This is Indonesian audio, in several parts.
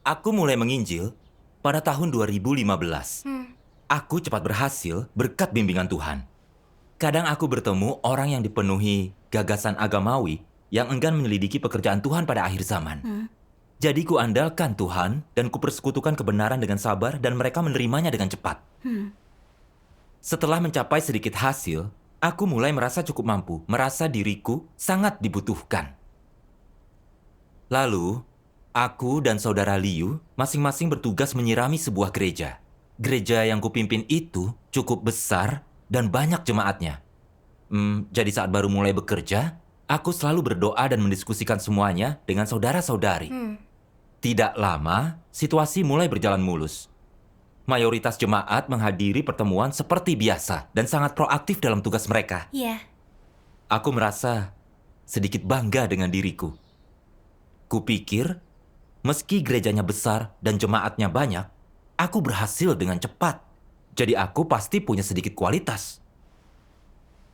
Aku mulai menginjil pada tahun 2015. Aku cepat berhasil berkat bimbingan Tuhan. Kadang aku bertemu orang yang dipenuhi gagasan agamawi yang enggan menyelidiki pekerjaan Tuhan pada akhir zaman. Jadi kuandalkan Tuhan dan kupersekutukan kebenaran dengan sabar dan mereka menerimanya dengan cepat. Setelah mencapai sedikit hasil, aku mulai merasa cukup mampu, merasa diriku sangat dibutuhkan. Lalu, aku dan saudara Liu masing-masing bertugas menyirami sebuah gereja. Gereja yang kupimpin itu cukup besar dan banyak jemaatnya. Jadi saat baru mulai bekerja, aku selalu berdoa dan mendiskusikan semuanya dengan saudara-saudari. Tidak lama, situasi mulai berjalan mulus. Mayoritas jemaat menghadiri pertemuan seperti biasa dan sangat proaktif dalam tugas mereka. Iya. Aku merasa sedikit bangga dengan diriku. Kupikir, meski gerejanya besar dan jemaatnya banyak, aku berhasil dengan cepat. Jadi aku pasti punya sedikit kualitas.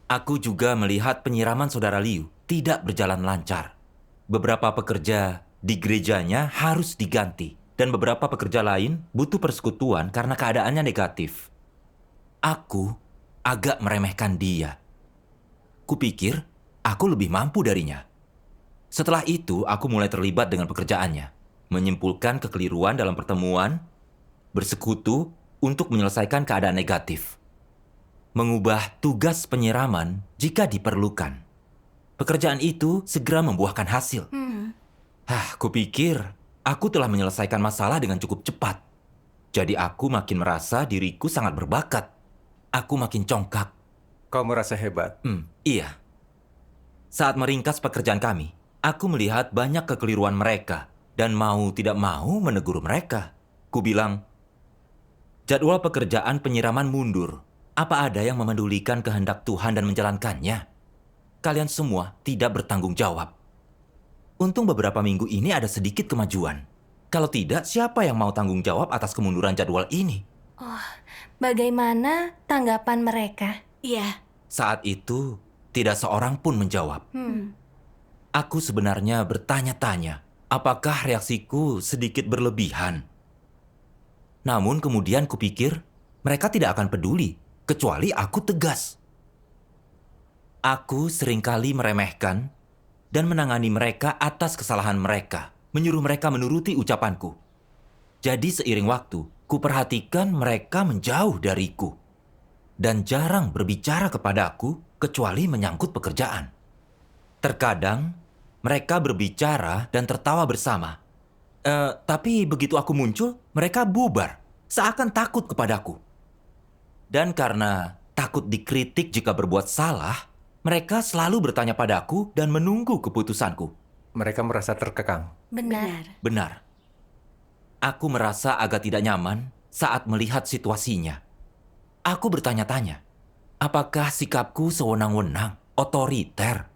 Aku juga melihat penyiraman saudara Liu tidak berjalan lancar. Beberapa pekerja di gerejanya harus diganti, dan beberapa pekerja lain butuh persekutuan karena keadaannya negatif. Aku agak meremehkan dia. Kupikir aku lebih mampu darinya. Setelah itu, aku mulai terlibat dengan pekerjaannya, menyimpulkan kekeliruan dalam pertemuan, bersekutu untuk menyelesaikan keadaan negatif, mengubah tugas penyiraman jika diperlukan. Pekerjaan itu segera membuahkan hasil. Kupikir aku telah menyelesaikan masalah dengan cukup cepat. Jadi aku makin merasa diriku sangat berbakat. Aku makin congkak. Kau merasa hebat? Iya. Saat meringkas pekerjaan kami, aku melihat banyak kekeliruan mereka dan mau tidak mau menegur mereka. Ku bilang, jadwal pekerjaan penyiraman mundur. Apa ada yang memedulikan kehendak Tuhan dan menjalankannya? Kalian semua tidak bertanggung jawab. Untung beberapa minggu ini ada sedikit kemajuan. Kalau tidak, siapa yang mau tanggung jawab atas kemunduran jadwal ini? Bagaimana tanggapan mereka? Iya. Saat itu, tidak seorang pun menjawab. Aku sebenarnya bertanya-tanya, apakah reaksiku sedikit berlebihan? Namun kemudian kupikir, mereka tidak akan peduli, kecuali aku tegas. Aku seringkali meremehkan dan menangani mereka atas kesalahan mereka, menyuruh mereka menuruti ucapanku. Jadi seiring waktu, kuperhatikan mereka menjauh dariku dan jarang berbicara kepadaku kecuali menyangkut pekerjaan. Terkadang, mereka berbicara dan tertawa bersama. Tapi begitu aku muncul, mereka bubar, seakan takut kepadaku. Dan karena takut dikritik jika berbuat salah, mereka selalu bertanya padaku dan menunggu keputusanku. Mereka merasa terkekang. Benar. Benar. Aku merasa agak tidak nyaman saat melihat situasinya. Aku bertanya-tanya, apakah sikapku sewenang-wenang, otoriter?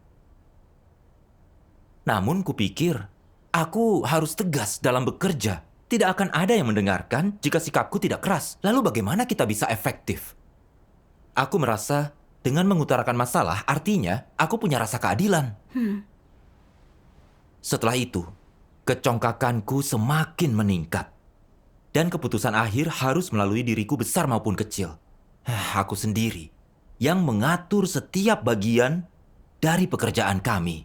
Namun kupikir, aku harus tegas dalam bekerja. Tidak akan ada yang mendengarkan jika sikapku tidak keras. Lalu bagaimana kita bisa efektif? Aku merasa dengan mengutarakan masalah, artinya aku punya rasa keadilan. Setelah itu, kecongkakanku semakin meningkat. Dan keputusan akhir harus melalui diriku besar maupun kecil. Aku sendiri yang mengatur setiap bagian dari pekerjaan kami.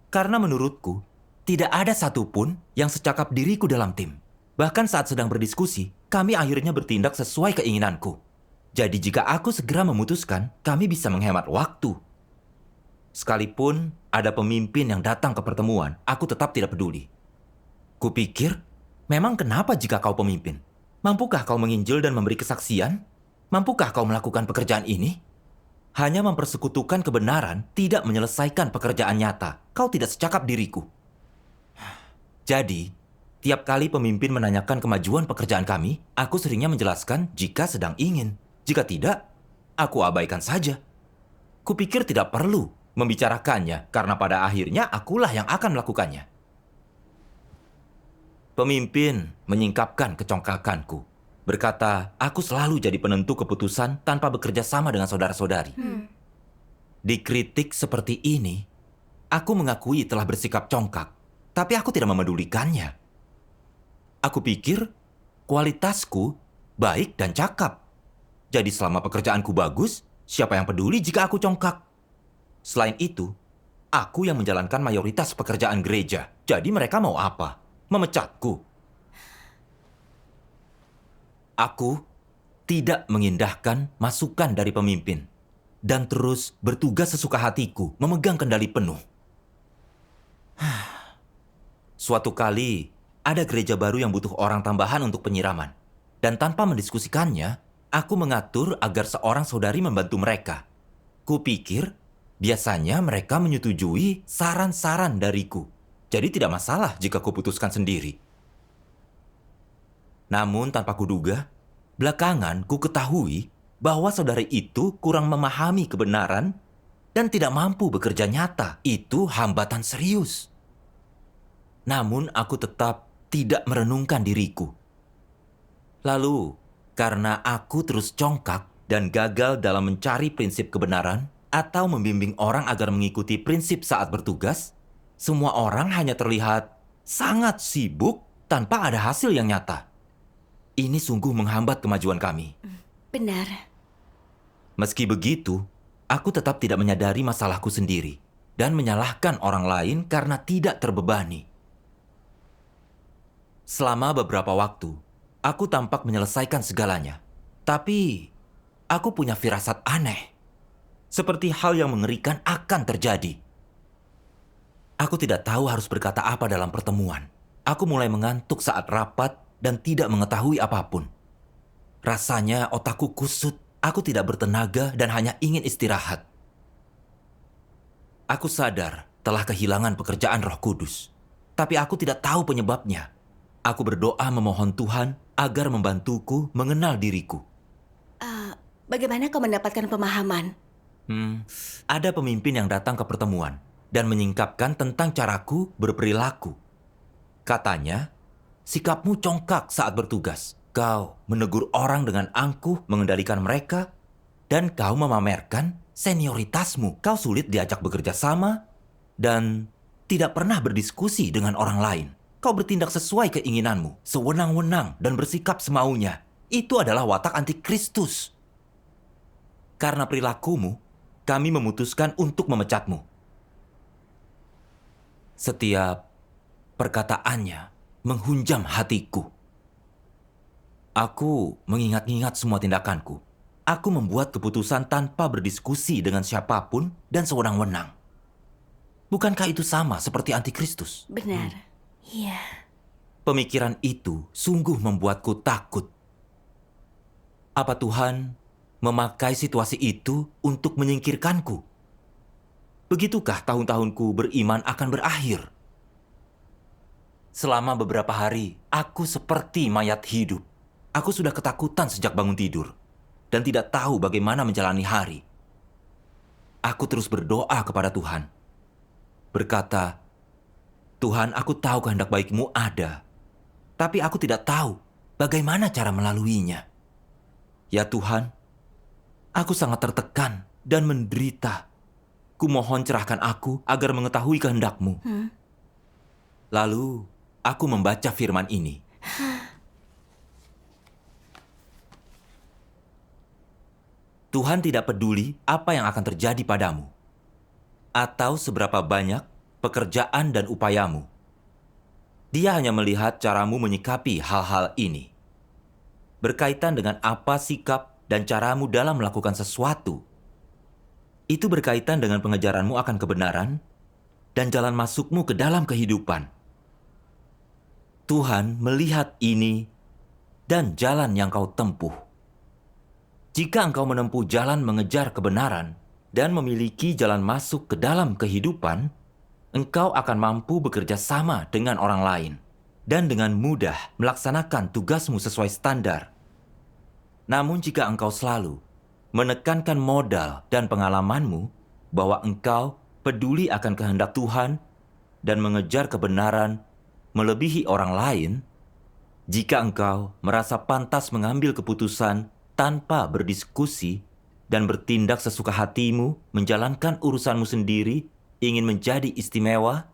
Karena menurutku, tidak ada satupun yang secakap diriku dalam tim. Bahkan saat sedang berdiskusi, kami akhirnya bertindak sesuai keinginanku. Jadi jika aku segera memutuskan, kami bisa menghemat waktu. Sekalipun ada pemimpin yang datang ke pertemuan, aku tetap tidak peduli. Kupikir, memang kenapa jika kau pemimpin? Mampukah kau menginjil dan memberi kesaksian? Mampukah kau melakukan pekerjaan ini? Hanya mempersekutukan kebenaran tidak menyelesaikan pekerjaan nyata. Kau tidak secakap diriku. Jadi, tiap kali pemimpin menanyakan kemajuan pekerjaan kami, aku seringnya menjelaskan jika sedang ingin. Jika tidak, aku abaikan saja. Kupikir tidak perlu membicarakannya karena pada akhirnya akulah yang akan melakukannya. Pemimpin menyingkapkan kecongkakanku. Berkata, aku selalu jadi penentu keputusan tanpa bekerja sama dengan saudara-saudari. Dikritik seperti ini, aku mengakui telah bersikap congkak, tapi aku tidak memedulikannya. Aku pikir kualitasku baik dan cakap. Jadi selama pekerjaanku bagus, siapa yang peduli jika aku congkak? Selain itu, aku yang menjalankan mayoritas pekerjaan gereja. Jadi mereka mau apa? Memecatku. Aku tidak mengindahkan masukan dari pemimpin dan terus bertugas sesuka hatiku memegang kendali penuh. Suatu kali, ada gereja baru yang butuh orang tambahan untuk penyiraman. Dan tanpa mendiskusikannya, aku mengatur agar seorang saudari membantu mereka. Kupikir, biasanya mereka menyetujui saran-saran dariku. Jadi tidak masalah jika kuputuskan sendiri. Namun tanpa kuduga, belakangan ku ketahui bahwa saudari itu kurang memahami kebenaran dan tidak mampu bekerja nyata. Itu hambatan serius. Namun aku tetap tidak merenungkan diriku. Lalu, karena aku terus congkak dan gagal dalam mencari prinsip kebenaran atau membimbing orang agar mengikuti prinsip saat bertugas, semua orang hanya terlihat sangat sibuk tanpa ada hasil yang nyata. Ini sungguh menghambat kemajuan kami. Benar. Meski begitu, aku tetap tidak menyadari masalahku sendiri dan menyalahkan orang lain karena tidak terbebani. Selama beberapa waktu, aku tampak menyelesaikan segalanya. Tapi, aku punya firasat aneh. Seperti hal yang mengerikan akan terjadi. Aku tidak tahu harus berkata apa dalam pertemuan. Aku mulai mengantuk saat rapat dan tidak mengetahui apapun. Rasanya otakku kusut, aku tidak bertenaga dan hanya ingin istirahat. Aku sadar telah kehilangan pekerjaan Roh Kudus. Tapi aku tidak tahu penyebabnya. Aku berdoa memohon Tuhan agar membantuku mengenal diriku. Bagaimana kau mendapatkan pemahaman? Ada pemimpin yang datang ke pertemuan dan menyingkapkan tentang caraku berperilaku. Katanya, sikapmu congkak saat bertugas. Kau menegur orang dengan angkuh mengendalikan mereka, dan kau memamerkan senioritasmu. Kau sulit diajak bekerja sama dan tidak pernah berdiskusi dengan orang lain. Kau bertindak sesuai keinginanmu, sewenang-wenang dan bersikap semaunya. Itu adalah watak antikristus. Karena perilakumu, kami memutuskan untuk memecatmu. Setiap perkataannya menghunjam hatiku. Aku mengingat-ingat semua tindakanku. Aku membuat keputusan tanpa berdiskusi dengan siapapun dan sewenang-wenang. Bukankah itu sama seperti antikristus? Benar. Iya. Pemikiran itu sungguh membuatku takut. Apa Tuhan memakai situasi itu untuk menyingkirkanku? Begitukah tahun-tahunku beriman akan berakhir? Selama beberapa hari, aku seperti mayat hidup. Aku sudah ketakutan sejak bangun tidur dan tidak tahu bagaimana menjalani hari. Aku terus berdoa kepada Tuhan. Berkata, Tuhan, aku tahu kehendak baik-Mu ada, tapi aku tidak tahu bagaimana cara melaluinya. Ya Tuhan, aku sangat tertekan dan menderita. Kumohon cerahkan aku agar mengetahui kehendak-Mu. Lalu, aku membaca firman ini. Tuhan tidak peduli apa yang akan terjadi padamu, atau seberapa banyak pekerjaan dan upayamu. Dia hanya melihat caramu menyikapi hal-hal ini. Berkaitan dengan apa sikap dan caramu dalam melakukan sesuatu. Itu berkaitan dengan pengejaranmu akan kebenaran dan jalan masukmu ke dalam kehidupan. Tuhan melihat ini dan jalan yang kau tempuh. Jika engkau menempuh jalan mengejar kebenaran dan memiliki jalan masuk ke dalam kehidupan, engkau akan mampu bekerja sama dengan orang lain dan dengan mudah melaksanakan tugasmu sesuai standar. Namun jika engkau selalu menekankan modal dan pengalamanmu bahwa engkau peduli akan kehendak Tuhan dan mengejar kebenaran melebihi orang lain, jika engkau merasa pantas mengambil keputusan tanpa berdiskusi dan bertindak sesuka hatimu, menjalankan urusanmu sendiri, ingin menjadi istimewa,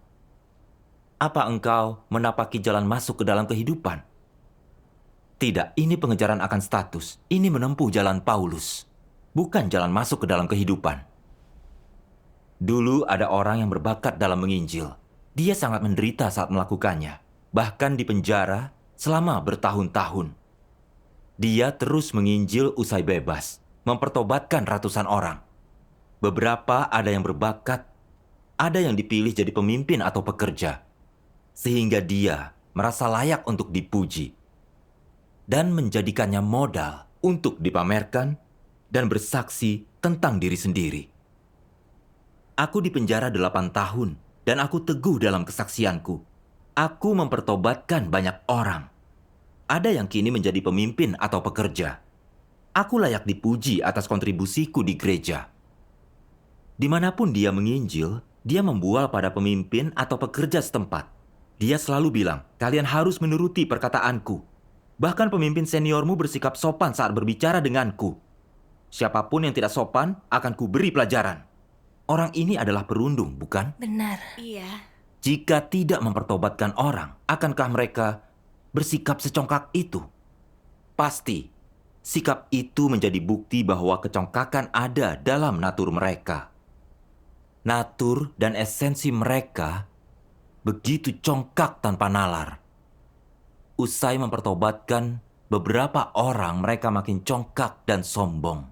apa engkau menapaki jalan masuk ke dalam kehidupan? Tidak, ini pengejaran akan status. Ini menempuh jalan Paulus, bukan jalan masuk ke dalam kehidupan. Dulu ada orang yang berbakat dalam menginjil. Dia sangat menderita saat melakukannya, bahkan di penjara selama bertahun-tahun. Dia terus menginjil usai bebas, mempertobatkan ratusan orang. Beberapa ada yang berbakat, ada yang dipilih jadi pemimpin atau pekerja, sehingga dia merasa layak untuk dipuji dan menjadikannya modal untuk dipamerkan dan bersaksi tentang diri sendiri. Aku dipenjara 8 tahun dan aku teguh dalam kesaksianku. Aku mempertobatkan banyak orang. Ada yang kini menjadi pemimpin atau pekerja. Aku layak dipuji atas kontribusiku di gereja. Dimanapun dia menginjil, dia membual pada pemimpin atau pekerja setempat. Dia selalu bilang, kalian harus menuruti perkataanku. Bahkan pemimpin seniormu bersikap sopan saat berbicara denganku. Siapapun yang tidak sopan akan kuberi pelajaran. Orang ini adalah perundung, bukan? Benar. Iya. Jika tidak mempertobatkan orang, akankah mereka bersikap secongkak itu? Pasti, sikap itu menjadi bukti bahwa kecongkakan ada dalam natur mereka. Natur dan esensi mereka begitu congkak tanpa nalar. Usai mempertobatkan beberapa orang, mereka makin congkak dan sombong.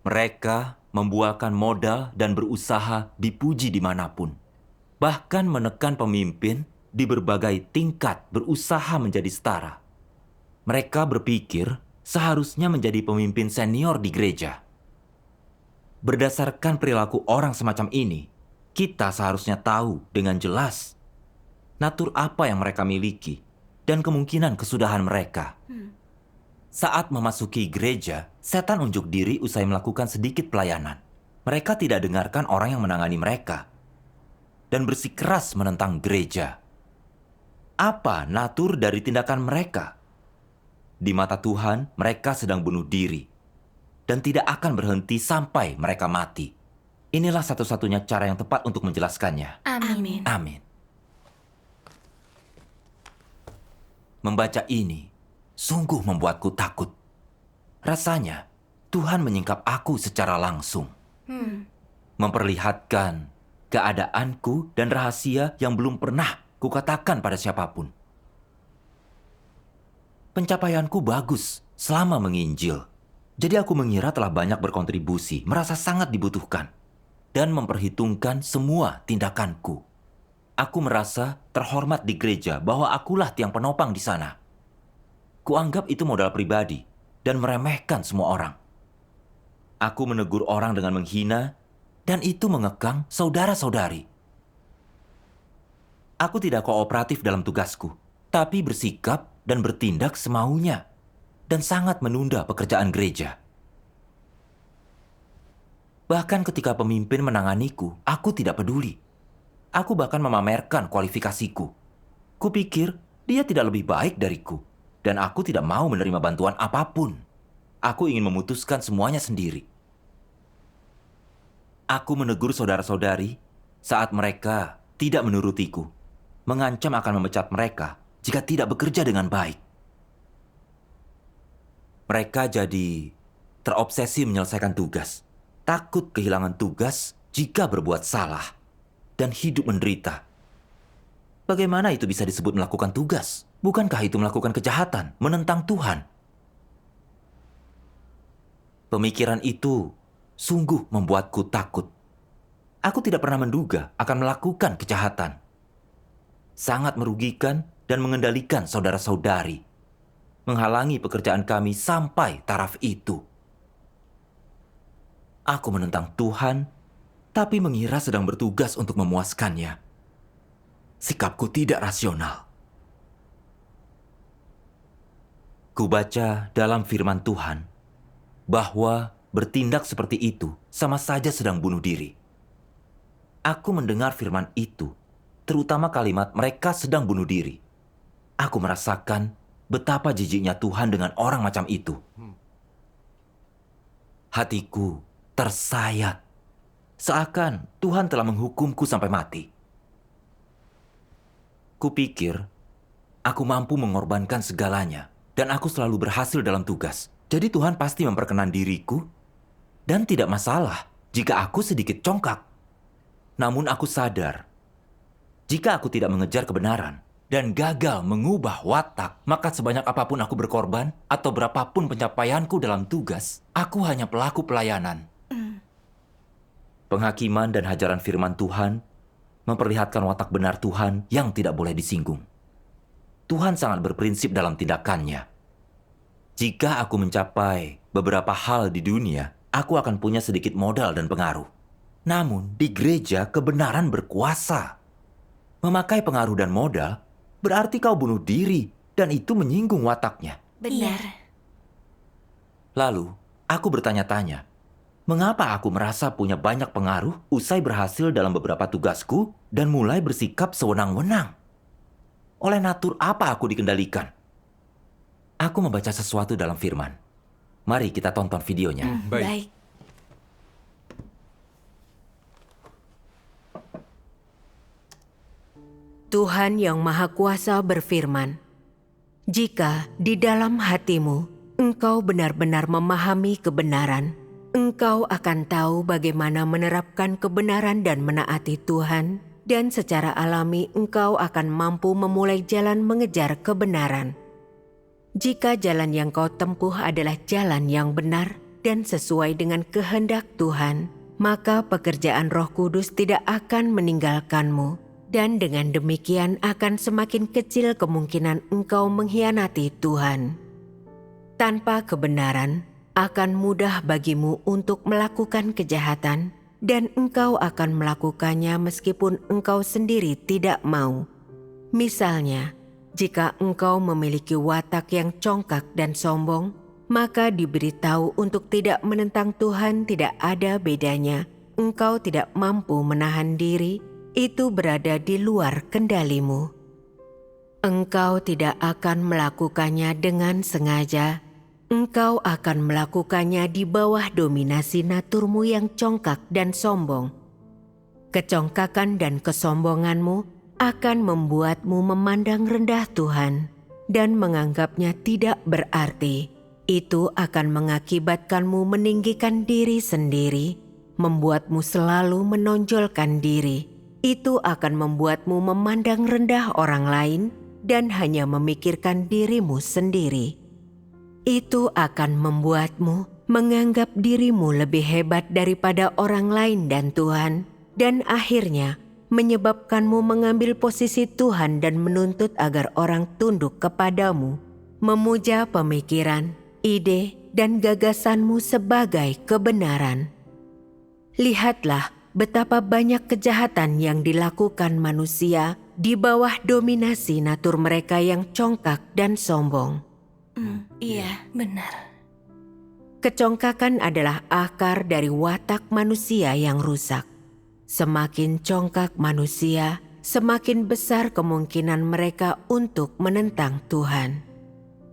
Mereka membuahkan modal dan berusaha dipuji dimanapun. Bahkan menekan pemimpin di berbagai tingkat berusaha menjadi setara. Mereka berpikir seharusnya menjadi pemimpin senior di gereja. Berdasarkan perilaku orang semacam ini, kita seharusnya tahu dengan jelas natur apa yang mereka miliki dan kemungkinan kesudahan mereka. Saat memasuki gereja, setan unjuk diri usai melakukan sedikit pelayanan. Mereka tidak dengarkan orang yang menangani mereka dan bersikeras menentang gereja. Apa natur dari tindakan mereka? Di mata Tuhan, mereka sedang bunuh diri dan tidak akan berhenti sampai mereka mati. Inilah satu-satunya cara yang tepat untuk menjelaskannya. Amin. Amin. Membaca ini sungguh membuatku takut. Rasanya Tuhan menyingkap aku secara langsung. Memperlihatkan keadaanku dan rahasia yang belum pernah kukatakan pada siapapun. Pencapaianku bagus selama menginjil. Jadi aku mengira telah banyak berkontribusi, merasa sangat dibutuhkan, dan memperhitungkan semua tindakanku. Aku merasa terhormat di gereja bahwa akulah tiang penopang di sana. Kuanggap itu modal pribadi dan meremehkan semua orang. Aku menegur orang dengan menghina, dan itu mengekang saudara-saudari. Aku tidak kooperatif dalam tugasku, tapi bersikap dan bertindak semaunya, dan sangat menunda pekerjaan gereja. Bahkan ketika pemimpin menanganiku, aku tidak peduli. Aku bahkan memamerkan kualifikasiku. Kupikir dia tidak lebih baik dariku, dan aku tidak mau menerima bantuan apapun. Aku ingin memutuskan semuanya sendiri. Aku menegur saudara-saudari saat mereka tidak menurutiku, mengancam akan memecat mereka jika tidak bekerja dengan baik. Mereka jadi terobsesi menyelesaikan tugas, takut kehilangan tugas jika berbuat salah, dan hidup menderita. Bagaimana itu bisa disebut melakukan tugas? Bukankah itu melakukan kejahatan, menentang Tuhan? Pemikiran itu sungguh membuatku takut. Aku tidak pernah menduga akan melakukan kejahatan. Sangat merugikan dan mengendalikan saudara-saudari. Menghalangi pekerjaan kami sampai taraf itu. Aku menentang Tuhan, tapi mengira sedang bertugas untuk memuaskannya. Sikapku tidak rasional. Kubaca dalam firman Tuhan bahwa bertindak seperti itu sama saja sedang bunuh diri. Aku mendengar firman itu, terutama kalimat mereka sedang bunuh diri. Aku merasakan betapa jijiknya Tuhan dengan orang macam itu. Hatiku tersayat, seakan Tuhan telah menghukumku sampai mati. Kupikir aku mampu mengorbankan segalanya dan aku selalu berhasil dalam tugas. Jadi Tuhan pasti memperkenan diriku dan tidak masalah jika aku sedikit congkak. Namun aku sadar, jika aku tidak mengejar kebenaran dan gagal mengubah watak, maka sebanyak apapun aku berkorban atau berapapun pencapaianku dalam tugas, aku hanya pelaku pelayanan. Penghakiman dan hajaran firman Tuhan memperlihatkan watak benar Tuhan yang tidak boleh disinggung. Tuhan sangat berprinsip dalam tindakannya. Jika aku mencapai beberapa hal di dunia, aku akan punya sedikit modal dan pengaruh. Namun, di gereja kebenaran berkuasa. Memakai pengaruh dan modal berarti kau bunuh diri, dan itu menyinggung wataknya. Benar. Lalu, aku bertanya-tanya, mengapa aku merasa punya banyak pengaruh usai berhasil dalam beberapa tugasku dan mulai bersikap sewenang-wenang? Oleh natur apa aku dikendalikan? Aku membaca sesuatu dalam firman. Mari kita tonton videonya. Baik. Tuhan yang Maha Kuasa berfirman, "Jika di dalam hatimu engkau benar-benar memahami kebenaran, engkau akan tahu bagaimana menerapkan kebenaran dan menaati Tuhan, dan secara alami engkau akan mampu memulai jalan mengejar kebenaran. Jika jalan yang kau tempuh adalah jalan yang benar dan sesuai dengan kehendak Tuhan, maka pekerjaan Roh Kudus tidak akan meninggalkanmu. Dan dengan demikian akan semakin kecil kemungkinan engkau mengkhianati Tuhan. Tanpa kebenaran, akan mudah bagimu untuk melakukan kejahatan, dan engkau akan melakukannya meskipun engkau sendiri tidak mau. Misalnya, jika engkau memiliki watak yang congkak dan sombong, maka diberitahu untuk tidak menentang Tuhan tidak ada bedanya. Engkau tidak mampu menahan diri, itu berada di luar kendalimu. Engkau tidak akan melakukannya dengan sengaja. Engkau akan melakukannya di bawah dominasi naturmu yang congkak dan sombong. Kecongkakan dan kesombonganmu akan membuatmu memandang rendah Tuhan dan menganggapnya tidak berarti. Itu akan mengakibatkanmu meninggikan diri sendiri, membuatmu selalu menonjolkan diri. Itu akan membuatmu memandang rendah orang lain dan hanya memikirkan dirimu sendiri. Itu akan membuatmu menganggap dirimu lebih hebat daripada orang lain dan Tuhan, dan akhirnya menyebabkanmu mengambil posisi Tuhan dan menuntut agar orang tunduk kepadamu, memuja pemikiran, ide, dan gagasanmu sebagai kebenaran. Lihatlah betapa banyak kejahatan yang dilakukan manusia di bawah dominasi natur mereka yang congkak dan sombong. Iya, benar. Kecongkakan adalah akar dari watak manusia yang rusak. Semakin congkak manusia, semakin besar kemungkinan mereka untuk menentang Tuhan.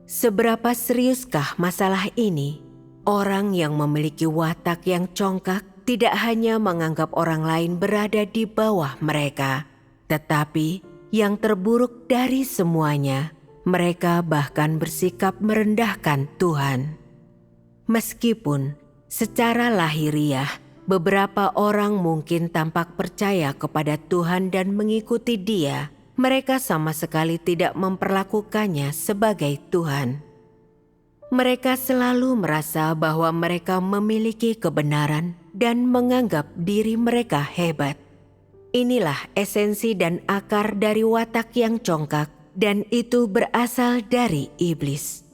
Seberapa seriuskah masalah ini? Orang yang memiliki watak yang congkak tidak hanya menganggap orang lain berada di bawah mereka, tetapi yang terburuk dari semuanya, mereka bahkan bersikap merendahkan Tuhan. Meskipun secara lahiriah beberapa orang mungkin tampak percaya kepada Tuhan dan mengikuti Dia, mereka sama sekali tidak memperlakukannya sebagai Tuhan. Mereka selalu merasa bahwa mereka memiliki kebenaran dan menganggap diri mereka hebat. Inilah esensi dan akar dari watak yang congkak, dan itu berasal dari iblis.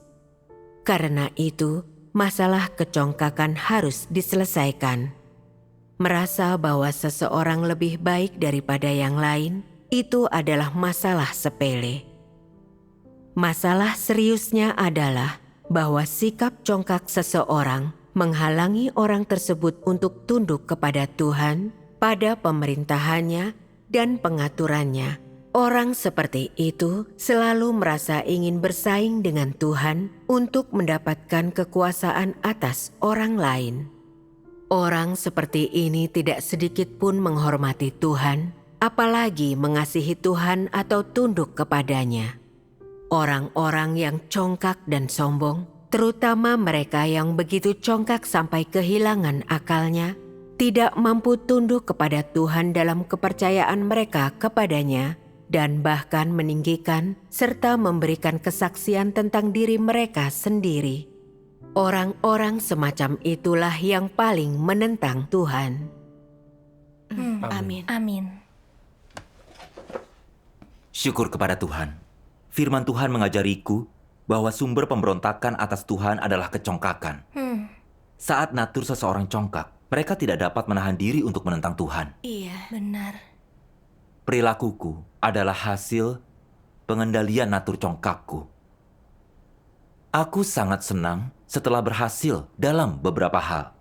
Karena itu, masalah kecongkakan harus diselesaikan. Merasa bahwa seseorang lebih baik daripada yang lain, itu adalah masalah sepele. Masalah seriusnya adalah bahwa sikap congkak seseorang menghalangi orang tersebut untuk tunduk kepada Tuhan, pada pemerintahannya dan pengaturannya. Orang seperti itu selalu merasa ingin bersaing dengan Tuhan untuk mendapatkan kekuasaan atas orang lain. Orang seperti ini tidak sedikit pun menghormati Tuhan, apalagi mengasihi Tuhan atau tunduk kepadanya. Orang-orang yang congkak dan sombong, terutama mereka yang begitu congkak sampai kehilangan akalnya, tidak mampu tunduk kepada Tuhan dalam kepercayaan mereka kepadanya, dan bahkan meninggikan serta memberikan kesaksian tentang diri mereka sendiri. Orang-orang semacam itulah yang paling menentang Tuhan. Amin. Amin. Syukur kepada Tuhan. Firman Tuhan mengajariku bahwa sumber pemberontakan atas Tuhan adalah kecongkakan. Saat natur seseorang congkak, mereka tidak dapat menahan diri untuk menentang Tuhan. Iya, benar. Perilakuku adalah hasil pengendalian natur congkakku. Aku sangat senang setelah berhasil dalam beberapa hal.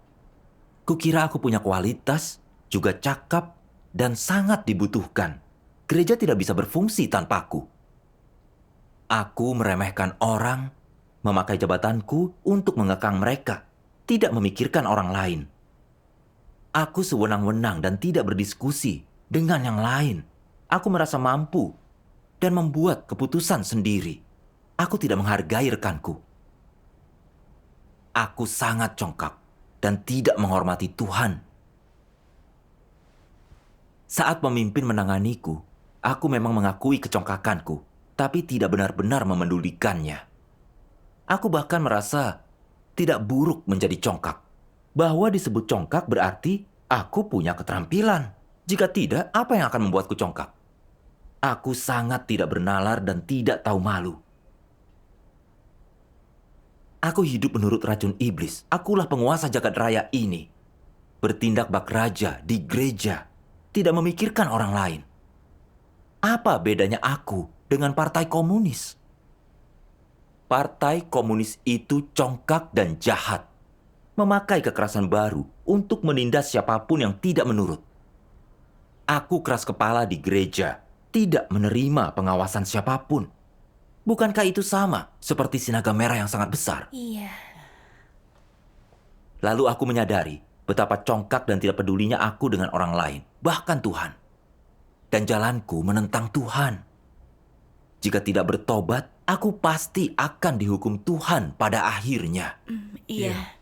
Kukira aku punya kualitas, juga cakap, dan sangat dibutuhkan. Gereja tidak bisa berfungsi tanpaku. Aku meremehkan orang, memakai jabatanku untuk mengekang mereka, tidak memikirkan orang lain. Aku sewenang-wenang dan tidak berdiskusi dengan yang lain. Aku merasa mampu dan membuat keputusan sendiri. Aku tidak menghargai rekanku. Aku sangat congkak dan tidak menghormati Tuhan. Saat pemimpin menanganiku, aku memang mengakui kecongkakanku, tapi tidak benar-benar memedulikannya. Aku bahkan merasa tidak buruk menjadi congkak. Bahwa disebut congkak berarti aku punya keterampilan. Jika tidak, apa yang akan membuatku congkak? Aku sangat tidak bernalar dan tidak tahu malu. Aku hidup menurut racun iblis. Akulah penguasa jagat raya ini. Bertindak bak raja di gereja. Tidak memikirkan orang lain. Apa bedanya aku dengan partai komunis? Partai komunis itu congkak dan jahat. Memakai kekerasan baru untuk menindas siapapun yang tidak menurut. Aku keras kepala di gereja. Tidak menerima pengawasan siapapun. Bukankah itu sama seperti sinaga merah yang sangat besar? Iya. Lalu aku menyadari betapa congkak dan tidak pedulinya aku dengan orang lain, bahkan Tuhan. Dan jalanku menentang Tuhan. Jika tidak bertobat, aku pasti akan dihukum Tuhan pada akhirnya. Iya.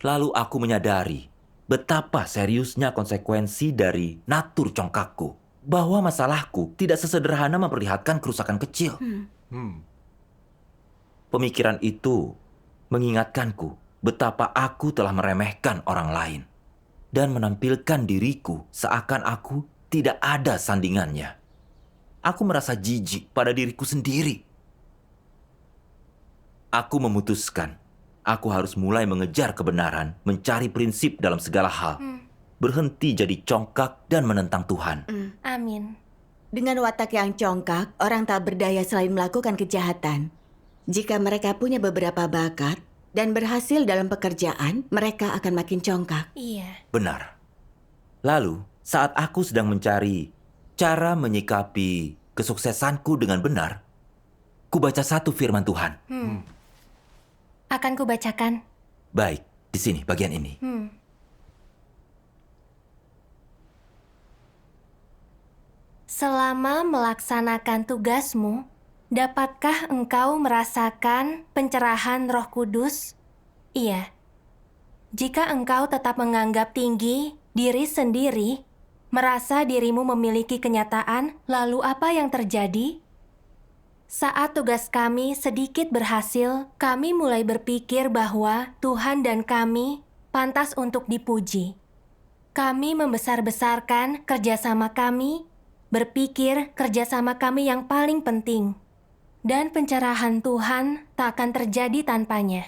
Lalu aku menyadari betapa seriusnya konsekuensi dari natur congkakku. Bahwa masalahku tidak sesederhana memperlihatkan kerusakan kecil. Pemikiran itu mengingatkanku betapa aku telah meremehkan orang lain dan menampilkan diriku seakan aku tidak ada sandingannya. Aku merasa jijik pada diriku sendiri. Aku memutuskan, aku harus mulai mengejar kebenaran, mencari prinsip dalam segala hal. Berhenti jadi congkak dan menentang Tuhan. Amin. Dengan watak yang congkak, orang tak berdaya selain melakukan kejahatan. Jika mereka punya beberapa bakat dan berhasil dalam pekerjaan, mereka akan makin congkak. Iya. Benar. Lalu, saat aku sedang mencari cara menyikapi kesuksesanku dengan benar, kubaca satu firman Tuhan. Akan kubacakan. Baik, di sini bagian ini. Selama melaksanakan tugasmu, dapatkah engkau merasakan pencerahan Roh Kudus? Iya. Jika engkau tetap menganggap tinggi diri sendiri, merasa dirimu memiliki kenyataan, lalu apa yang terjadi? Saat tugas kami sedikit berhasil, kami mulai berpikir bahwa Tuhan dan kami pantas untuk dipuji. Kami membesar-besarkan kerjasama kami, berpikir kerjasama kami yang paling penting, dan pencerahan Tuhan tak akan terjadi tanpanya.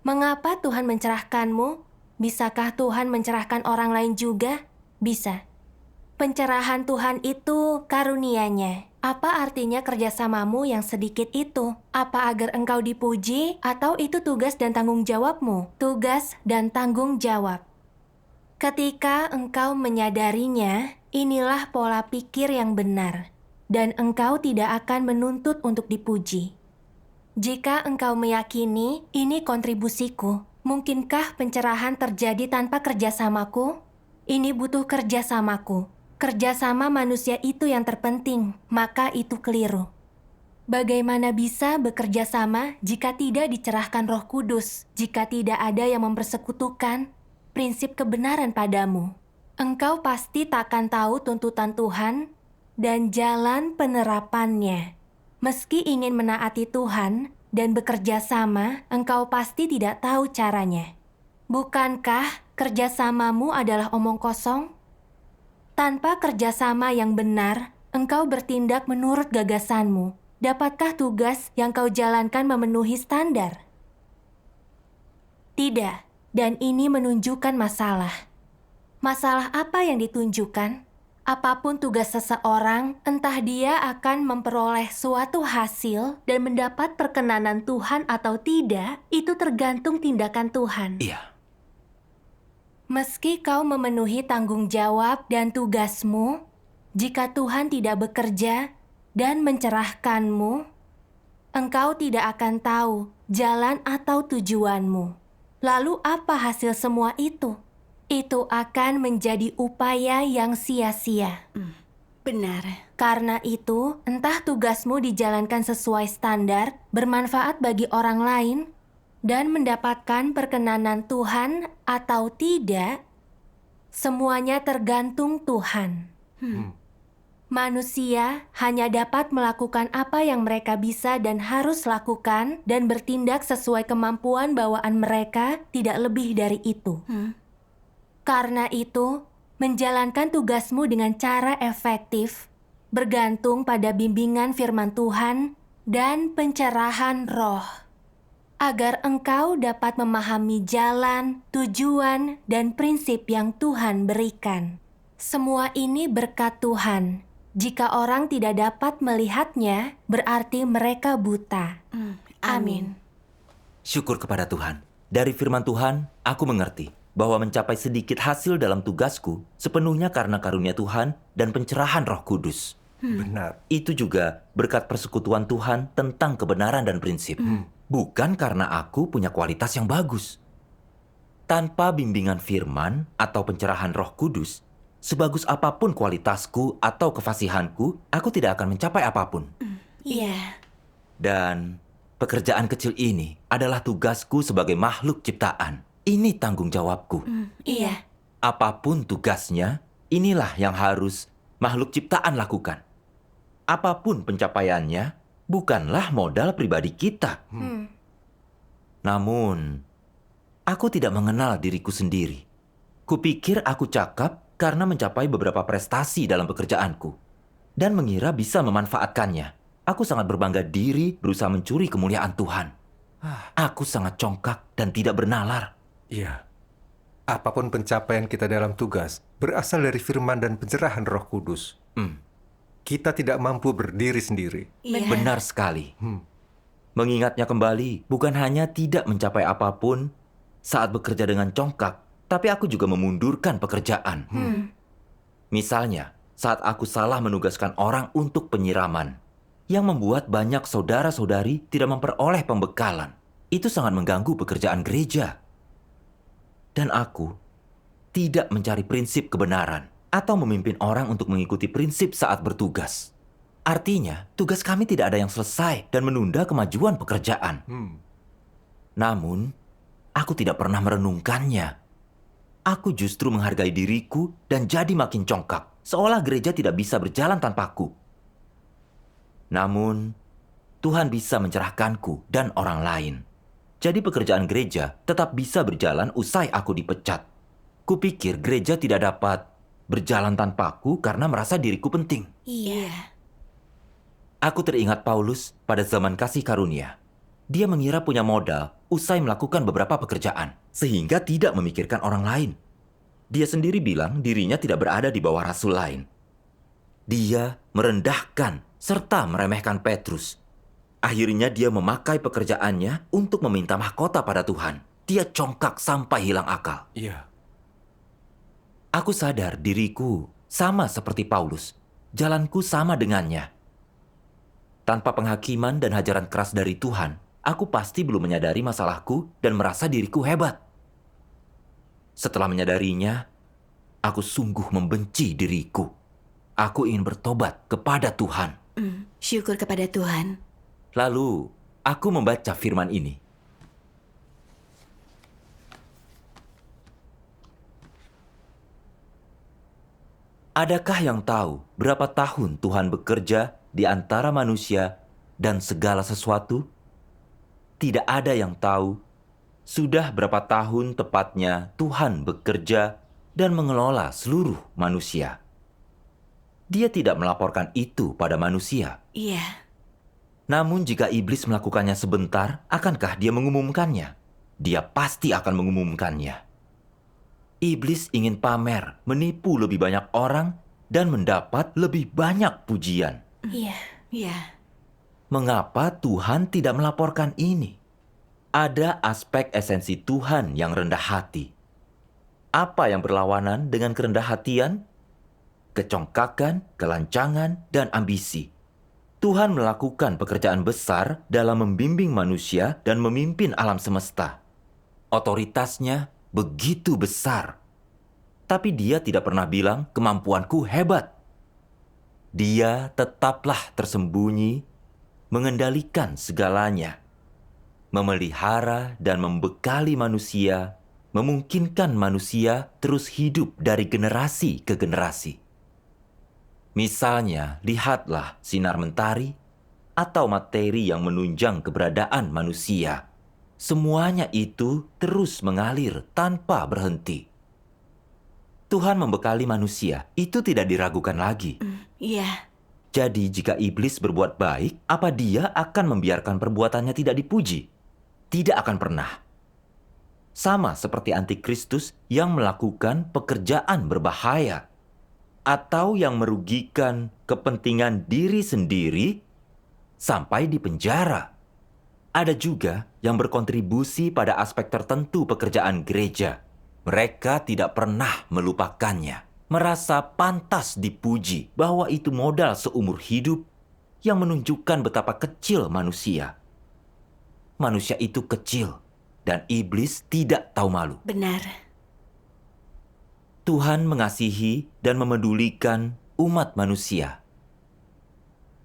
Mengapa Tuhan mencerahkanmu? Bisakah Tuhan mencerahkan orang lain juga? Bisa. Pencerahan Tuhan itu karunia-Nya. Apa artinya kerjasamamu yang sedikit itu? Apa agar engkau dipuji atau itu tugas dan tanggung jawabmu? Tugas dan tanggung jawab. Ketika engkau menyadarinya, inilah pola pikir yang benar, dan engkau tidak akan menuntut untuk dipuji. Jika engkau meyakini ini kontribusiku, mungkinkah pencerahan terjadi tanpa kerjasamaku? Ini butuh kerjasamaku. Kerjasama manusia itu yang terpenting, maka itu keliru. Bagaimana bisa bekerja sama jika tidak dicerahkan Roh Kudus, jika tidak ada yang mempersekutukan prinsip kebenaran padamu? Engkau pasti tak akan tahu tuntutan Tuhan dan jalan penerapannya. Meski ingin menaati Tuhan dan bekerja sama, engkau pasti tidak tahu caranya. Bukankah kerjasamamu adalah omong kosong? Tanpa kerjasama yang benar, engkau bertindak menurut gagasanmu. Dapatkah tugas yang kau jalankan memenuhi standar? Tidak, dan ini menunjukkan masalah. Masalah apa yang ditunjukkan? Apapun tugas seseorang, entah dia akan memperoleh suatu hasil dan mendapat perkenanan Tuhan atau tidak, itu tergantung tindakan Tuhan. Iya. Meski kau memenuhi tanggung jawab dan tugasmu, jika Tuhan tidak bekerja dan mencerahkanmu, engkau tidak akan tahu jalan atau tujuanmu. Lalu apa hasil semua itu? Itu akan menjadi upaya yang sia-sia. Benar. Karena itu, entah tugasmu dijalankan sesuai standar, bermanfaat bagi orang lain, dan mendapatkan perkenanan Tuhan atau tidak, semuanya tergantung Tuhan. Manusia hanya dapat melakukan apa yang mereka bisa dan harus lakukan dan bertindak sesuai kemampuan bawaan mereka, tidak lebih dari itu. Karena itu, menjalankan tugasmu dengan cara efektif bergantung pada bimbingan firman Tuhan dan pencerahan roh, agar engkau dapat memahami jalan, tujuan, dan prinsip yang Tuhan berikan. Semua ini berkat Tuhan. Jika orang tidak dapat melihatnya, berarti mereka buta. Amin. Syukur kepada Tuhan. Dari firman Tuhan, aku mengerti bahwa mencapai sedikit hasil dalam tugasku sepenuhnya karena karunia Tuhan dan pencerahan Roh Kudus. Benar. Itu juga berkat persekutuan Tuhan tentang kebenaran dan prinsip. Bukan karena aku punya kualitas yang bagus. Tanpa bimbingan firman atau pencerahan Roh Kudus, sebagus apapun kualitasku atau kefasihanku, aku tidak akan mencapai apapun. Iya. Dan pekerjaan kecil ini adalah tugasku sebagai makhluk ciptaan. Ini tanggung jawabku. Iya. Apapun tugasnya, inilah yang harus makhluk ciptaan lakukan. Apapun pencapaiannya, bukanlah modal pribadi kita. Namun, aku tidak mengenal diriku sendiri. Kupikir aku cakap karena mencapai beberapa prestasi dalam pekerjaanku dan mengira bisa memanfaatkannya. Aku sangat berbangga diri berusaha mencuri kemuliaan Tuhan. Aku sangat congkak dan tidak bernalar. Iya. Apapun pencapaian kita dalam tugas berasal dari firman dan pencerahan Roh Kudus. Kita tidak mampu berdiri sendiri. Benar sekali. Mengingatnya kembali, bukan hanya tidak mencapai apapun saat bekerja dengan congkak, tapi aku juga memundurkan pekerjaan. Misalnya, saat aku salah menugaskan orang untuk penyiraman, yang membuat banyak saudara-saudari tidak memperoleh pembekalan. Itu sangat mengganggu pekerjaan gereja. Dan aku tidak mencari prinsip kebenaran atau memimpin orang untuk mengikuti prinsip saat bertugas. Artinya, tugas kami tidak ada yang selesai dan menunda kemajuan pekerjaan. Namun, aku tidak pernah merenungkannya. Aku justru menghargai diriku dan jadi makin congkak, seolah gereja tidak bisa berjalan tanpaku. Namun, Tuhan bisa mencerahkanku dan orang lain. Jadi pekerjaan gereja tetap bisa berjalan usai aku dipecat. Kupikir gereja tidak dapat berjalan tanpaku karena merasa diriku penting. Iya. Aku teringat Paulus pada zaman kasih karunia. Dia mengira punya modal usai melakukan beberapa pekerjaan, sehingga tidak memikirkan orang lain. Dia sendiri bilang dirinya tidak berada di bawah rasul lain. Dia merendahkan serta meremehkan Petrus. Akhirnya dia memakai pekerjaannya untuk meminta mahkota pada Tuhan. Dia congkak sampai hilang akal. Iya. Aku sadar diriku sama seperti Paulus. Jalanku sama dengannya. Tanpa penghakiman dan hajaran keras dari Tuhan, aku pasti belum menyadari masalahku dan merasa diriku hebat. Setelah menyadarinya, aku sungguh membenci diriku. Aku ingin bertobat kepada Tuhan. Syukur kepada Tuhan. Lalu, aku membaca firman ini. Adakah yang tahu berapa tahun Tuhan bekerja di antara manusia dan segala sesuatu? Tidak ada yang tahu sudah berapa tahun tepatnya Tuhan bekerja dan mengelola seluruh manusia. Dia tidak melaporkan itu pada manusia. Iya. Namun jika iblis melakukannya sebentar, akankah dia mengumumkannya? Dia pasti akan mengumumkannya. Iblis ingin pamer, menipu lebih banyak orang, dan mendapat lebih banyak pujian. Iya. Iya. Mengapa Tuhan tidak melaporkan ini? Ada aspek esensi Tuhan yang rendah hati. Apa yang berlawanan dengan kerendah hatian? Kecongkakan, kelancangan, dan ambisi. Tuhan melakukan pekerjaan besar dalam membimbing manusia dan memimpin alam semesta. Otoritasnya begitu besar. Tapi dia tidak pernah bilang kemampuanku hebat. Dia tetaplah tersembunyi, mengendalikan segalanya, memelihara dan membekali manusia, memungkinkan manusia terus hidup dari generasi ke generasi. Misalnya, lihatlah sinar mentari atau materi yang menunjang keberadaan manusia. Semuanya itu terus mengalir tanpa berhenti. Tuhan membekali manusia, itu tidak diragukan lagi. Iya. Jadi jika iblis berbuat baik, apa dia akan membiarkan perbuatannya tidak dipuji? Tidak akan pernah. Sama seperti antikristus yang melakukan pekerjaan berbahaya atau yang merugikan kepentingan diri sendiri sampai di penjara. Ada juga yang berkontribusi pada aspek tertentu pekerjaan gereja. Mereka tidak pernah melupakannya, merasa pantas dipuji bahwa itu modal seumur hidup yang menunjukkan betapa kecil manusia. Manusia itu kecil dan iblis tidak tahu malu. Benar. Tuhan mengasihi dan memedulikan umat manusia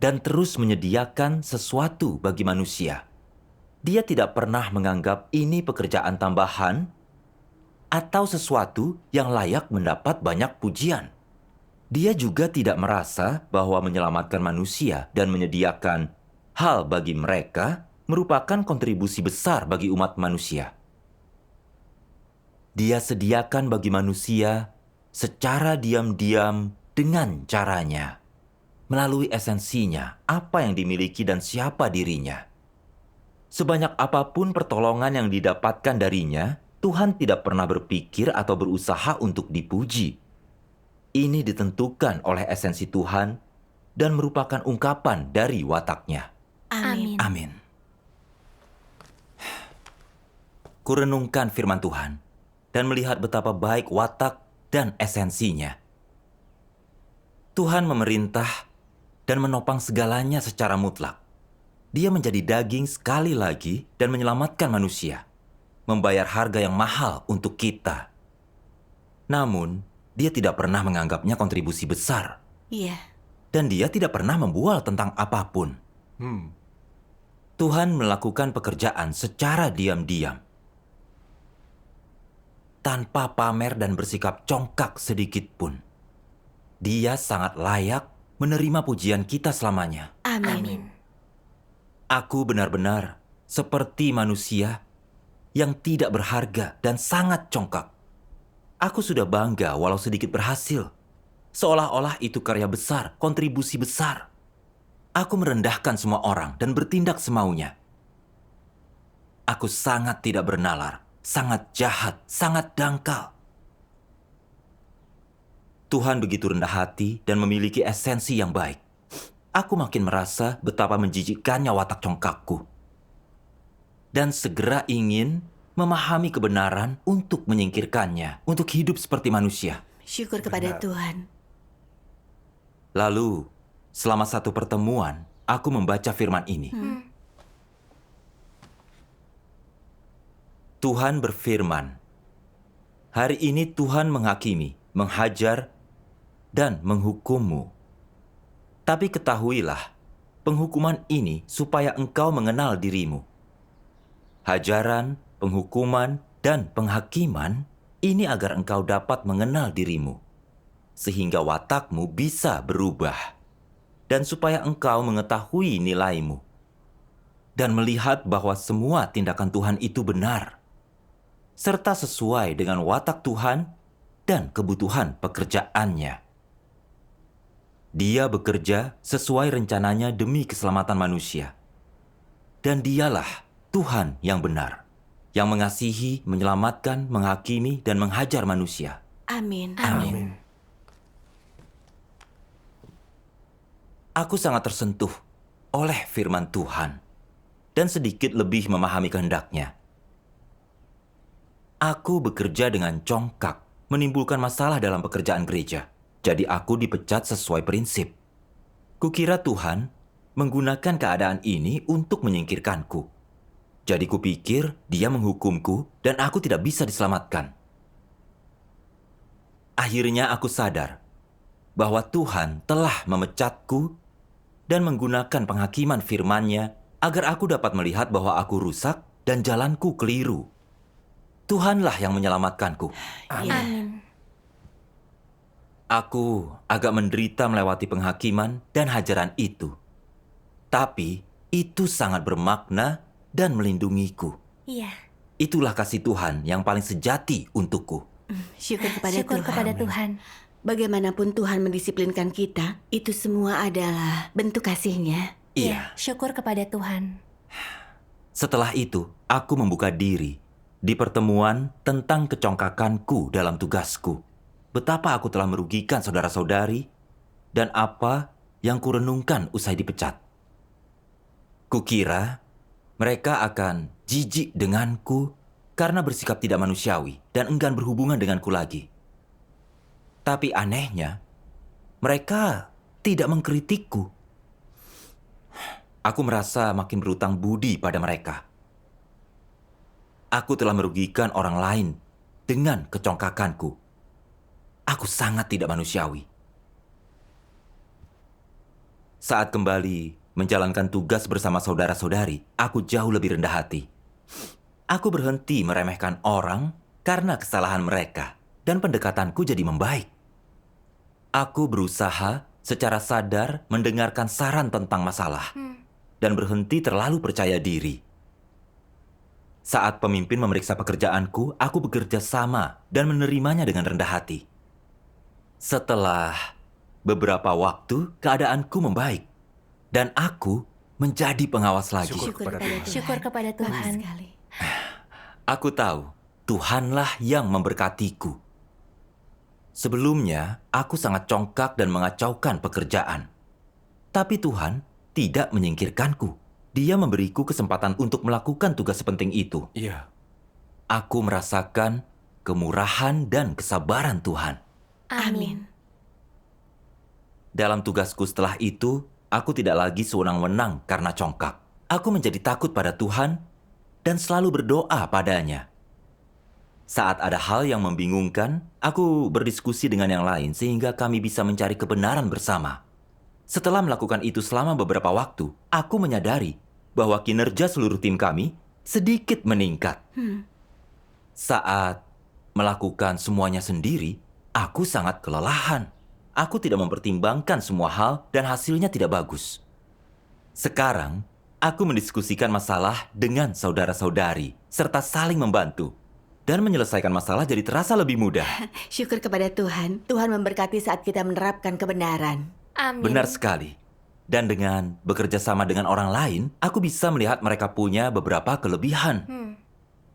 dan terus menyediakan sesuatu bagi manusia. Dia tidak pernah menganggap ini pekerjaan tambahan atau sesuatu yang layak mendapat banyak pujian. Dia juga tidak merasa bahwa menyelamatkan manusia dan menyediakan hal bagi mereka merupakan kontribusi besar bagi umat manusia. Dia sediakan bagi manusia secara diam-diam dengan caranya, melalui esensinya, apa yang dimiliki dan siapa dirinya. Sebanyak apapun pertolongan yang didapatkan darinya, Tuhan tidak pernah berpikir atau berusaha untuk dipuji. Ini ditentukan oleh esensi Tuhan dan merupakan ungkapan dari wataknya. Amin. Amin. Kurenungkan firman Tuhan dan melihat betapa baik watak dan esensinya. Tuhan memerintah dan menopang segalanya secara mutlak. Dia menjadi daging sekali lagi dan menyelamatkan manusia, membayar harga yang mahal untuk kita. Namun, dia tidak pernah menganggapnya kontribusi besar. Iya. Dan dia tidak pernah membual tentang apapun. Tuhan melakukan pekerjaan secara diam-diam, tanpa pamer dan bersikap congkak sedikit pun. Dia sangat layak menerima pujian kita selamanya. Amin. Aku benar-benar seperti manusia yang tidak berharga dan sangat congkak. Aku sudah bangga walau sedikit berhasil. Seolah-olah itu karya besar, kontribusi besar. Aku merendahkan semua orang dan bertindak semaunya. Aku sangat tidak bernalar, sangat jahat, sangat dangkal. Tuhan begitu rendah hati dan memiliki esensi yang baik. Aku makin merasa betapa menjijikkannya watak congkakku. Dan segera ingin memahami kebenaran untuk menyingkirkannya, untuk hidup seperti manusia. Syukur kepada Tuhan. Lalu, selama satu pertemuan, aku membaca firman ini. Tuhan berfirman, "Hari ini Tuhan menghakimi, menghajar, dan menghukummu. Tapi ketahuilah penghukuman ini supaya engkau mengenal dirimu. Hajaran, penghukuman, dan penghakiman ini agar engkau dapat mengenal dirimu, sehingga watakmu bisa berubah, dan supaya engkau mengetahui nilaimu, dan melihat bahwa semua tindakan Tuhan itu benar, serta sesuai dengan watak Tuhan dan kebutuhan pekerjaannya. Dia bekerja sesuai rencananya demi keselamatan manusia. Dan dialah Tuhan yang benar, yang mengasihi, menyelamatkan, menghakimi, dan menghajar manusia. Amin. Amin. Aku sangat tersentuh oleh firman Tuhan dan sedikit lebih memahami kehendaknya. Aku bekerja dengan congkak, menimbulkan masalah dalam pekerjaan gereja. Jadi aku dipecat sesuai prinsip. Kukira Tuhan menggunakan keadaan ini untuk menyingkirkanku. Jadi kupikir dia menghukumku dan aku tidak bisa diselamatkan. Akhirnya aku sadar bahwa Tuhan telah memecatku dan menggunakan penghakiman firman-Nya agar aku dapat melihat bahwa aku rusak dan jalanku keliru. Tuhanlah yang menyelamatkanku. Amin. Aku agak menderita melewati penghakiman dan hajaran itu. Tapi itu sangat bermakna dan melindungiku. Iya. Itulah kasih Tuhan yang paling sejati untukku. Syukur kepada Syukur Tuhan. kepada Tuhan. Bagaimanapun Tuhan mendisiplinkan kita, itu semua adalah bentuk kasih-Nya. Iya. Syukur kepada Tuhan. Setelah itu, aku membuka diri di pertemuan tentang kecongkakanku dalam tugasku. Betapa aku telah merugikan saudara-saudari dan apa yang kurenungkan usai dipecat. Kukira mereka akan jijik denganku karena bersikap tidak manusiawi dan enggan berhubungan denganku lagi. Tapi anehnya, mereka tidak mengkritikku. Aku merasa makin berutang budi pada mereka. Aku telah merugikan orang lain dengan kecongkakanku. Aku sangat tidak manusiawi. Saat kembali menjalankan tugas bersama saudara-saudari, aku jauh lebih rendah hati. Aku berhenti meremehkan orang karena kesalahan mereka, dan pendekatanku jadi membaik. Aku berusaha secara sadar mendengarkan saran tentang masalah, dan berhenti terlalu percaya diri. Saat pemimpin memeriksa pekerjaanku, aku bekerja sama dan menerimanya dengan rendah hati. Setelah beberapa waktu, keadaanku membaik. Dan aku menjadi pengawas lagi. Syukur kepada Tuhan. Syukur kepada Bagus Tuhan. sekali. Aku tahu Tuhanlah yang memberkatiku. Sebelumnya, aku sangat congkak dan mengacaukan pekerjaan. Tapi Tuhan tidak menyingkirkanku. Dia memberiku kesempatan untuk melakukan tugas sepenting itu. Iya. Aku merasakan kemurahan dan kesabaran Tuhan. Amin. Dalam tugasku setelah itu, aku tidak lagi sewenang-wenang karena congkak. Aku menjadi takut pada Tuhan dan selalu berdoa padanya. Saat ada hal yang membingungkan, aku berdiskusi dengan yang lain sehingga kami bisa mencari kebenaran bersama. Setelah melakukan itu selama beberapa waktu, aku menyadari bahwa kinerja seluruh tim kami sedikit meningkat. Saat melakukan semuanya sendiri, aku sangat kelelahan. Aku tidak mempertimbangkan semua hal dan hasilnya tidak bagus. Sekarang, aku mendiskusikan masalah dengan saudara-saudari serta saling membantu. Dan menyelesaikan masalah jadi terasa lebih mudah. Syukur kepada Tuhan. Tuhan memberkati saat kita menerapkan kebenaran. Amin. Benar sekali. Dan dengan bekerja sama dengan orang lain, aku bisa melihat mereka punya beberapa kelebihan.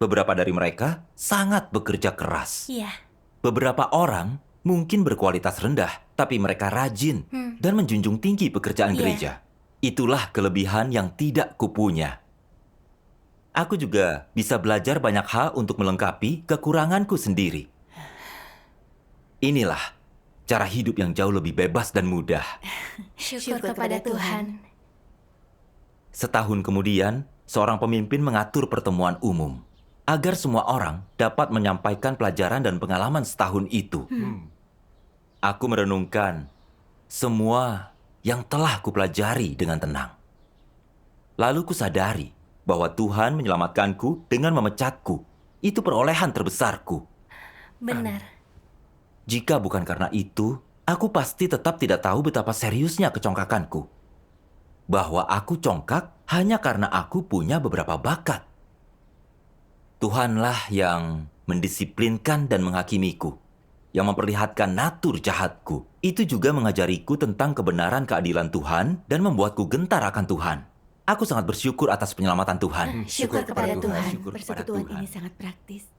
Beberapa dari mereka sangat bekerja keras. Iya. Beberapa orang mungkin berkualitas rendah, tapi mereka rajin dan menjunjung tinggi pekerjaan Iya. gereja. Itulah kelebihan yang tidak kupunya. Aku juga bisa belajar banyak hal untuk melengkapi kekuranganku sendiri. Inilah cara hidup yang jauh lebih bebas dan mudah. Syukur Syukur kepada kepada Tuhan. Tuhan. Setahun kemudian, seorang pemimpin mengatur pertemuan umum agar semua orang dapat menyampaikan pelajaran dan pengalaman setahun itu. Aku merenungkan semua yang telah kupelajari dengan tenang. Lalu kusadari bahwa Tuhan menyelamatkanku dengan memecatku. Itu perolehan terbesarku. Benar. Jika bukan karena itu, aku pasti tetap tidak tahu betapa seriusnya kecongkakanku. Bahwa aku congkak hanya karena aku punya beberapa bakat. Tuhanlah yang mendisiplinkan dan menghakimiku, yang memperlihatkan natur jahatku. Itu juga mengajariku tentang kebenaran keadilan Tuhan dan membuatku gentar akan Tuhan. Aku sangat bersyukur atas penyelamatan Tuhan. Syukur kepada Tuhan. Syukur kepada Persekutuan Tuhan. ini sangat praktis.